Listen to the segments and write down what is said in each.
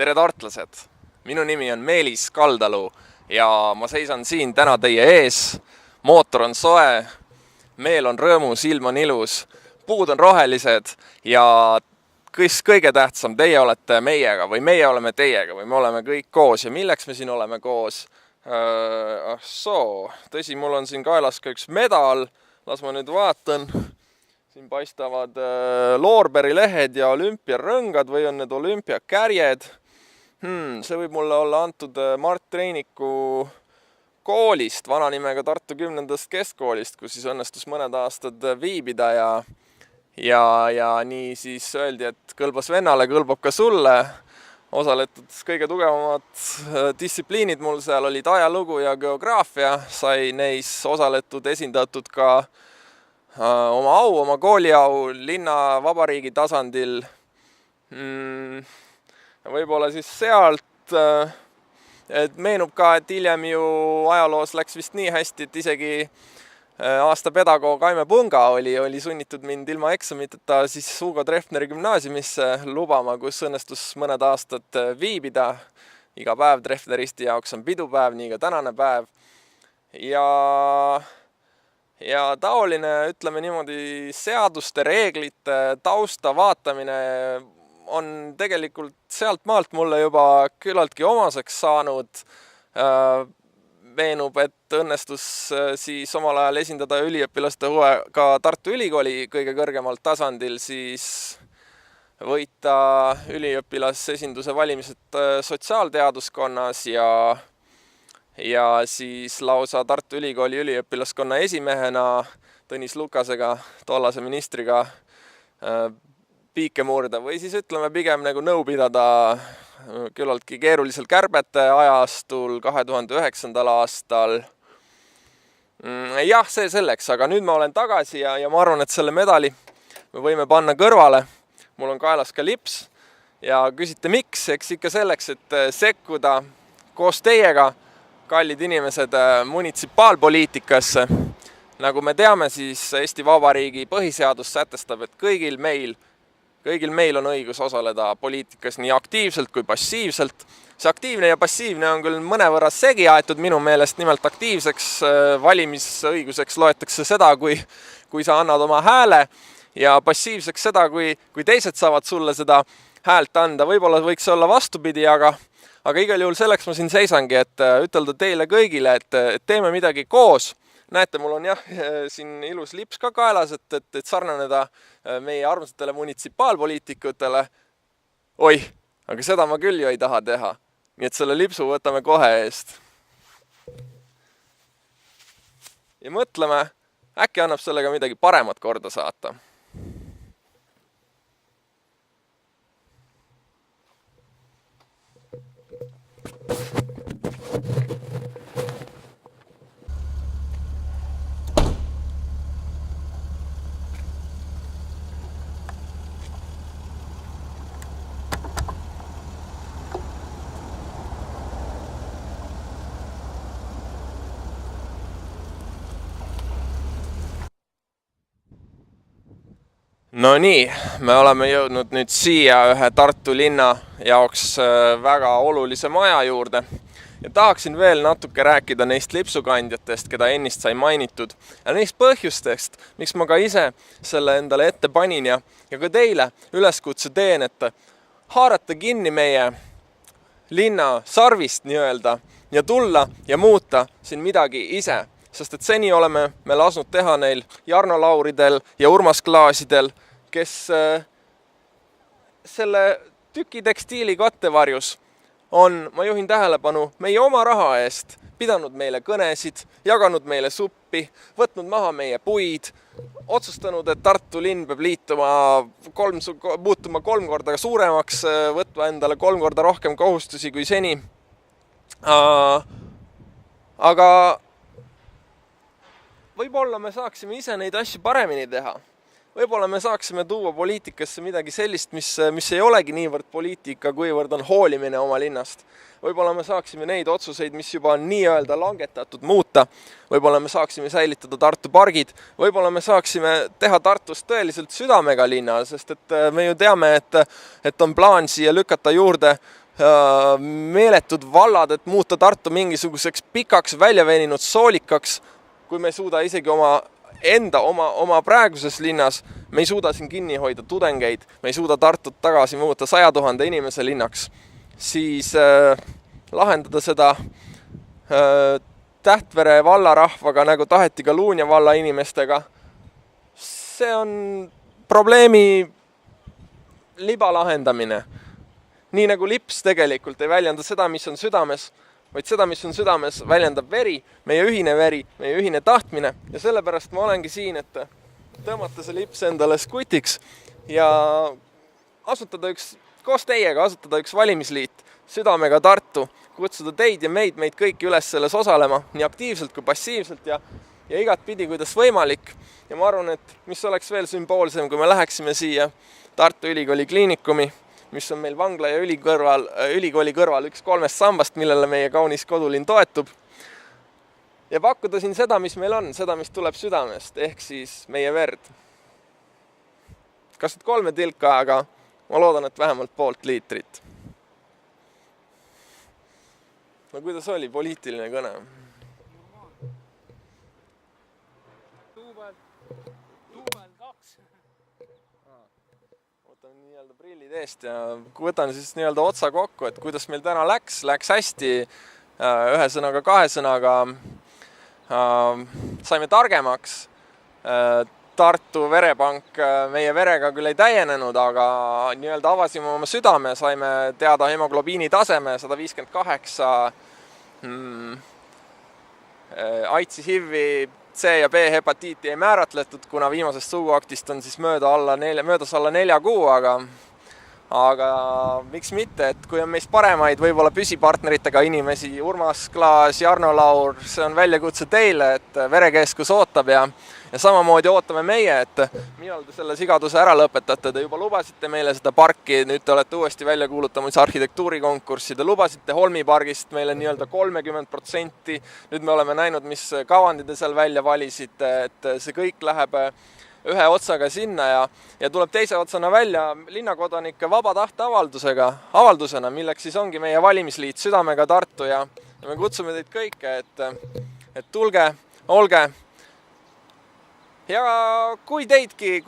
Tere tartlased! Minu nimi on Meelis Kaldalu ja ma seisan siin täna teie ees. Mootor on soe, meel on rõõmus, ilm on ilus, puud on rohelised ja kõige tähtsam, teie olete meiega või meie oleme teiega või me oleme kõik koos. Ja milleks me siin oleme koos? Tõsi, mul on siin kaelas ka üks medal, las ma nüüd vaatan. Siin paistavad loorberilehed ja olümpiarõngad või on need olümpiakärjed. See võib mulle olla antud Mart Reiniku koolist, vana nimega Tartu 10. keskkoolist, kus siis õnnestus mõned aastad viibida ja nii siis öeldi, et kõlbas vennale, kõlbab ka sulle. Osaletud kõige tugevamad distsipliinid mul seal olid ajalugu ja geograafia, sai neis osaletud, esindatud ka oma au, oma kooliau linna vabariigi tasandil. Võib-olla siis sealt, et meenub ka, et hiljem ju ajaloos läks vist nii hästi, et isegi aasta pedagoog Aime Punga oli sunnitud mind ilma eksamiteta siis Hugo Treffneri gümnaasiumisse lubama, kus õnnestus mõned aastad viibida. Iga päev Treffneristi jaoks on pidupäev, nii ka tänane päev. Ja taoline, ütleme niimoodi, seaduste, reeglite, tausta vaatamine on tegelikult sealt maalt mulle juba küllaltki omaseks saanud. Meenub, et õnnestus siis omal ajal esindada üliõpilaste huve ka Tartu Ülikooli kõige kõrgemal tasandil, siis võita üliõpilasesinduse valimised sotsiaalteaduskonnas ja siis lausa Tartu Ülikooli üliõpilaskonna esimehena Tõnis Lukasega, tollase ministriga, piike murda või siis ütleme pigem nagu nõu pidada küllaltki keerulisel kärbete ajastul 2009. aastal. Jah, see selleks, aga nüüd ma olen tagasi ja ma arvan, et selle medali me võime panna kõrvale. Mul on kaelas ka lips ja küsite miks, eks ikka selleks, et sekkuda koos teiega, kallid inimesed, munitsipaalpoliitikasse. Nagu me teame, siis Eesti Vabariigi põhiseadus sätestab, et kõigil meil on õigus osaleda poliitikas nii aktiivselt kui passiivselt. See aktiivne ja passiivne on küll mõnevõrra segi aetud minu meelest, nimelt aktiivseks valimisõiguseks loetakse seda, kui sa annad oma hääle ja passiivseks seda, kui teised saavad sulle seda häält anda. Võib-olla võiks olla vastupidi, aga igal juhul selleks ma siin seisangi, et ütelda teile kõigile, et teeme midagi koos. Näete, mul on jah siin ilus lips ka kaelas, et sarnaneda meie armsatele munitsipaalpoliitikutele. Oih, aga seda ma küll ju ei taha teha. Nii et selle lipsu võtame kohe eest. Ja mõtleme, äkki annab sellega midagi paremat korda saata. No nii, me oleme jõudnud nüüd siia ühe Tartu linna jaoks väga olulise maja juurde ja tahaksin veel natuke rääkida neist lipsukandjatest, keda ennist sai mainitud ja neist põhjustest, miks ma ka ise selle endale ette panin ja ka teile üleskutse teen, et haarata kinni meie linna sarvist nii-öelda ja tulla ja muuta siin midagi ise, sest et seni oleme me lasnud teha neil Jarno Lauridel ja Urmas Klaasidel, kes selle tüki tekstiili kattevarjus on, ma juhin tähelepanu, meie oma raha eest pidanud meile kõnesid, jaganud meile suppi, võtnud maha meie puid, otsustanud, et Tartu linn peab muutuma 3 korda suuremaks, võtma endale 3 korda rohkem kohustusi kui seni. Aga võib-olla me saaksime ise neid asju paremini teha. Võib-olla me saaksime tuua poliitikasse midagi sellist, mis ei olegi niivõrd poliitika, kuivõrd on hoolimine oma linnast. Võib-olla me saaksime neid otsuseid, mis juba on nii-öelda langetatud, muuta. Võib-olla me saaksime säilitada Tartu pargid. Võib-olla me saaksime teha Tartust tõeliselt südamega linna, sest et me ju teame, et on plaan siia lükata juurde meeletud vallad, et muuta Tartu mingisuguseks pikaks, väljaveninud soolikaks, kui me ei suuda isegi oma praeguses linnas, me ei suuda siin kinni hoida tudengeid, me ei suuda Tartut tagasi muuta 100 000 inimese linnaks, siis lahendada seda Tähtvere vallarahvaga, nagu taheti ka Luunja valla inimestega, see on probleemi libalahendamine. Nii nagu lips tegelikult ei väljenda seda, mis on südames, vaid seda, mis on südames, väljendab veri, meie ühine tahtmine. Ja sellepärast ma olengi siin, et tõmmata see lips endale skutiks ja koos teiega asutada üks valimisliit Südamega Tartu, kutsuda teid ja meid kõiki üles selles osalema, nii aktiivselt kui passiivselt ja igat pidi, kuidas võimalik. Ja ma arvan, et mis oleks veel sümboolsem, kui me läheksime siia Tartu Ülikooli kliinikumi, mis on meil vangla ja ülikooli kõrval üks 3 sambast, millele meie kaunis kodulinn toetub. Ja pakkuda siin seda, mis meil on, seda, mis tuleb südamest, ehk siis meie verd. Kas nüüd 3 tilka, aga ma loodan, et vähemalt poolt liitrit. No kuidas oli poliitiline kõne? Duubel 2. Võtan nii-öelda prillid eest ja võtan siis nii-öelda otsa kokku, et kuidas meil täna läks hästi, 1 sõnaga, 2 sõnaga. Saime targemaks. Tartu verepank meie verega küll ei täienenud, aga nii-öelda avasime oma südame, saime teada hemoglobiini taseme 158, AIDSi, HIV-i, C ja B hepatiiti ei määratletud, kuna viimasest suguaktist on siis möödas alla 4 kuu, aga miks mitte, et kui on meist paremaid võib-olla püsipartneritega inimesi, Urmas Klaas, Jarno Laur, see on väljakutse teile, et verekeskus ootab ja samamoodi ootame meie, et millal te selle sigaduse ära lõpetate. Te juba lubasite meile seda parki, nüüd te olete uuesti välja kuulutamas arhitektuurikonkurssi, te lubasite Holmi pargist meile nii-öelda 30%, nüüd me oleme näinud, mis kavandi te seal välja valisite, et see kõik läheb ühe otsaga sinna ja tuleb teise otsana välja linnakodanike vaba tahte avaldusena, milleks siis ongi meie valimisliit Südamega Tartu ja me kutsume teid kõike, et tulge, olge. Ja kui teidki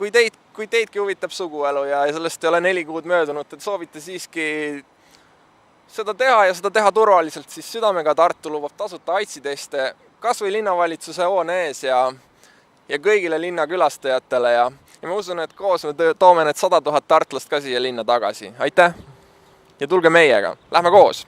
huvitab suguelu ja sellest ei ole 4 kuud möödunud, et soovite siiski seda teha ja seda teha turvaliselt, siis Südamega Tartu lubab tasuta AIDSi-teste kas või linnavalitsuse hoone ees ja kõigile linna külastajatele ja ma usun, et koos me toome need 100 000 tartlast ka siia linna tagasi. Aitäh ja tulge meiega, lähme koos!